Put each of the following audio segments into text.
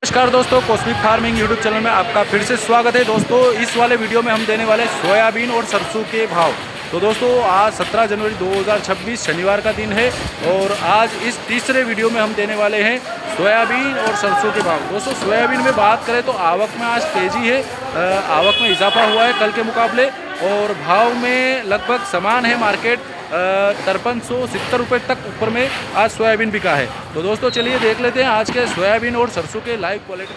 नमस्कार दोस्तों, cosmic farming YouTube channel में आपका फिर से स्वागत है। दोस्तों इस वाले वीडियो में हम देने वाले सोयाबीन और सरसों के भाव। तो दोस्तों आज 17 जनवरी 2026 शनिवार का दिन है और आज इस तीसरे वीडियो में हम देने वाले हैं सोयाबीन और सरसों के भाव। दोस्तों सोयाबीन में बात करें तो आवक में आज तेज़ी है, आवक में इजाफा हुआ है कल के मुकाबले और भाव में लगभग समान है। मार्केट 5370 रुपये तक ऊपर में आज सोयाबीन बिका है। तो दोस्तों चलिए देख लेते हैं आज के सोयाबीन और सरसों के लाइव क्वालिटी।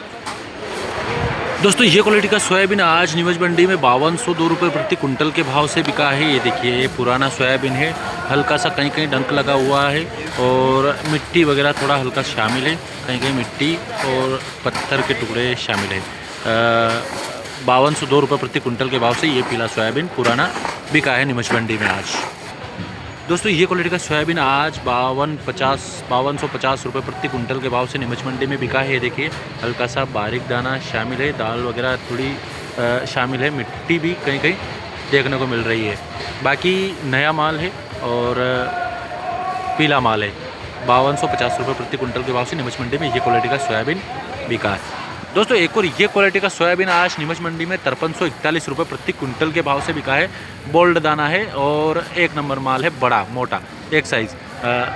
दोस्तों ये क्वालिटी का सोयाबीन आज नीमच मंडी में 5202 रुपये प्रति कुंटल के भाव से बिका है। ये देखिए ये पुराना सोयाबीन है, हल्का सा कहीं कहीं डंक लगा हुआ है और मिट्टी वगैरह थोड़ा हल्का शामिल है, कहीं कहीं मिट्टी और पत्थर के टुकड़े शामिल है। 5202 रुपये प्रति कुंटल के भाव से ये पीला सोयाबीन पुराना बिका है नीमच मंडी में आज। दोस्तों ये क्वालिटी का सोयाबीन आज 5250 रुपये प्रति कुंटल के भाव से नीमच मंडी में बिका है। ये देखिए हल्का सा बारीक दाना शामिल है, दाल वगैरह थोड़ी शामिल है, मिट्टी भी कहीं कहीं देखने को मिल रही है। बाकी नया माल है और पीला माल है। 5250 रुपये प्रति कुंटल के भाव से नीमच मंडी में ये क्वालिटी का सोयाबीन बिका है। दोस्तों एक और ये क्वालिटी का सोयाबीन आज नीमच मंडी में 5341 रुपये प्रति कुंटल के भाव से बिका है। बोल्ड दाना है और एक नंबर माल है, बड़ा मोटा एक साइज़।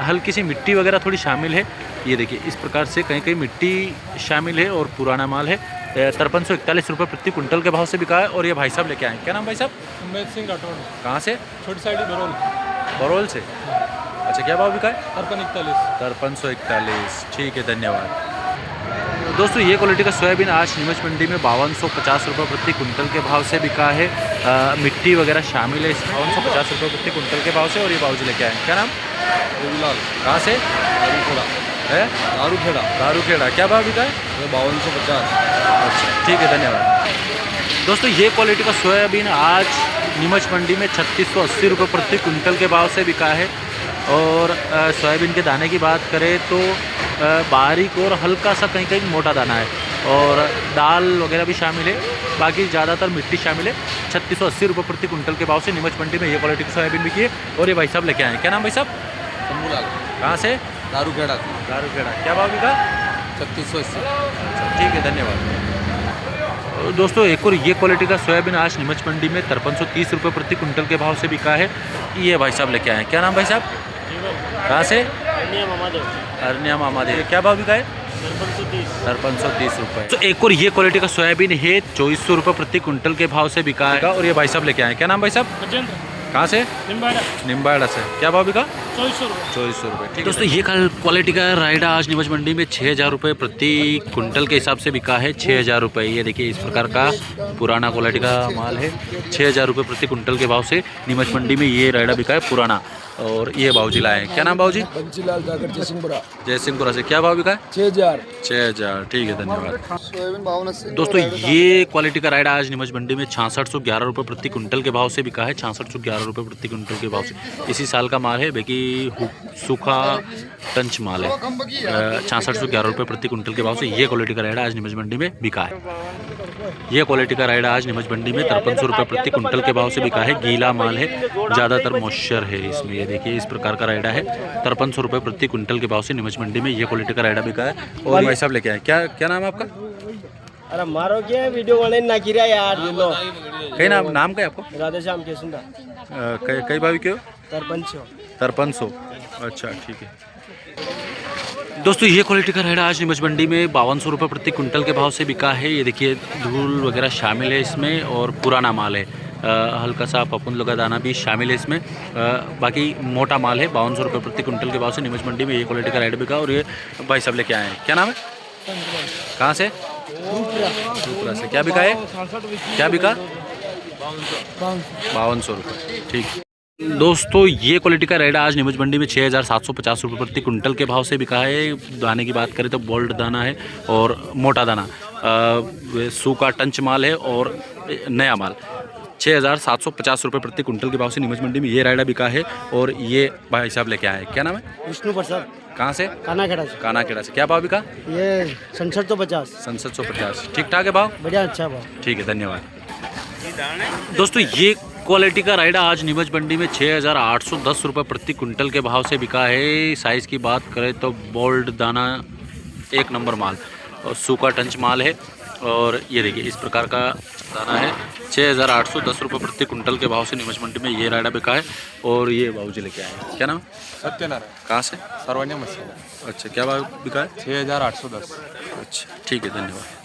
हल्की सी मिट्टी वगैरह थोड़ी शामिल है। ये देखिए इस प्रकार से कहीं कहीं मिट्टी शामिल है और पुराना माल है। 5341 रुपये प्रति कुंटल के भाव से बिका है। और ये भाई साहब लेके आए, क्या नाम भाई साहब? उम्मेद सिंह राठौड़। कहाँ से? छोटी साइड बरौल से। अच्छा क्या भाव बिका है? 5341। ठीक है, धन्यवाद। दोस्तों ये क्वालिटी का सोयाबीन आज नीमच मंडी में 5250 रुपये प्रति कुंटल के भाव से बिका है। मिट्टी वगैरह शामिल है इस 5250 रुपये प्रति कुंटल के भाव से। और ये भाव लेके आए, क्या नाम? रविलाल। कहाँ से? है दारूखेड़ा। क्या भाव बिका है? 5250। अच्छा ठीक है, धन्यवाद। दोस्तों ये क्वालिटी का सोयाबीन आज नीमच मंडी में 3680 रुपये प्रति कुंटल के भाव से बिका है। और सोयाबीन के दाने की बात करें तो बारीक और हल्का सा कहीं कहीं मोटा दाना है और दाल वगैरह भी शामिल है। बाकी ज़्यादातर मिट्टी शामिल है। 3680 रुपये प्रति कुंटल के भाव से नीमच मंडी में ये क्वालिटी की सोयाबीन बिकी है। और ये भाई साहब लेके आए, क्या नाम भाई साहब? शंभूलाल। कहाँ से? दारूखेड़ा। क्या भाव बिका? 3680। ठीक है, धन्यवाद। दोस्तों एक और ये क्वालिटी का सोयाबीन आज नीमच मंडी में 5330 रुपये प्रति कुंटल के भाव से बिका है। ये भाई साहब लेके आए, क्या नाम भाई साहब? कहाँ से? अरनिया मामादेव। क्या भाव बिका है? 5330 रुपये। तो एक और ये क्वालिटी का सोयाबीन है 2400 रुपये प्रति कुंटल के भाव से बिका है। और ये भाई साहब लेके आए, क्या नाम भाई साहब? कहाँ से? निम्बाड़ा से। क्या भाव बिका? 2400 रुपये। दोस्तों ये क्वालिटी का रायडा आज नीमच मंडी में 6000 रुपये प्रति कुंटल के हिसाब से बिका है। 6000 रुपये। ये देखिए इस प्रकार का पुराना क्वालिटी का माल है। 6000 रुपये प्रति कुंटल के भाव से नीमच मंडी में ये रायडा बिका है पुराना। और ये बाबूजी लाए, क्या नाम बाबूजी? बंसीलाल जाकर जयसिंहपुरा से। क्या भाव बिका है? 6000। ठीक है, धन्यवाद। दोस्तों ये क्वालिटी का रायडा आज नीमच मंडी में 6611 रुपये प्रति कुंटल के भाव से बिका है। 6611 रुपये प्रति कुंटल के भाव से इसी साल का माल है। बाकी सूखा टंच माल है। 6611 रुपये प्रति कुंटल के भाव से ये क्वालिटी का रायडा आज नीमच मंडी में बिका है। ये क्वालिटी का रायडा आज नीमच मंडी में 5300 रुपये प्रति कुंटल के भाव से बिका है। गीला माल है, ज़्यादातर मॉइस्चर है इसमें। ये देखिए इस प्रकार का रायडा है। 5300 रुपये प्रति कुंटल के भाव से नीमच मंडी में ये क्वालिटी का रायडा बिका है। और भाई साहब लेके आए, क्या नाम है आपका? अरे मारो क्या वीडियो वाले ना किया यार। कई नाम क्या है आपको? राधेश्याम के सुंदर। कई भावी क्यों? 5300। अच्छा ठीक है। दोस्तों ये क्वालिटी का रायडा आज नीमच मंडी में 5200 रुपये प्रति कुंटल के भाव से बिका है। ये देखिए धूल वगैरह शामिल है इसमें और पुराना माल है। हल्का सा पपुन लगा दाना भी शामिल है इसमें। बाकी मोटा माल है। 5200 रुपये प्रति कुंटल के भाव से नीमच मंडी में ये क्वालिटी का रायडा बिका। और ये भाई साहब लेके आए हैं, क्या नाम है? कहाँ से? रूपरा से। क्या बिका है? क्या बिका? 5200 रुपये। ठीक। दोस्तों ये क्वालिटी का रायडा आज नीमच मंडी में 6750 रुपये प्रति कुंटल के भाव से बिका है। दाने की बात करें तो बोल्ड दाना है और मोटा दाना, सूखा टंच माल है और नया माल। 6750 रुपये प्रति कुंटल के भाव से नीमच मंडी में ये रायडा बिका है। और ये भाई साहब लेके आए, क्या नाम है? विष्णु प्रसाद। कहाँ से? कानाखेड़ा से। क्या भाव बिका? ये 6750। 6750। ठीक ठाक है भाव? बढ़िया, अच्छा भाव। ठीक है, धन्यवाद। दोस्तों ये क्वालिटी का रायडा आज नीमच मंडी में 6810 रुपये प्रति कुंटल के भाव से बिका है। साइज़ की बात करें तो बोल्ड दाना एक नंबर माल। और सूखा टंच माल है। और ये देखिए इस प्रकार का दाना है। 6,810 रुपये प्रति कुंटल के भाव से नीमच मंडी में ये रायडा बिका है। और ये बाबूजी लेके आए हैं, क्या नाम है? सत्यनारायण कहाँ से? सर्वन्य मशीन अच्छा, क्या भाव बिका है? 6,810। अच्छा ठीक है, धन्यवाद।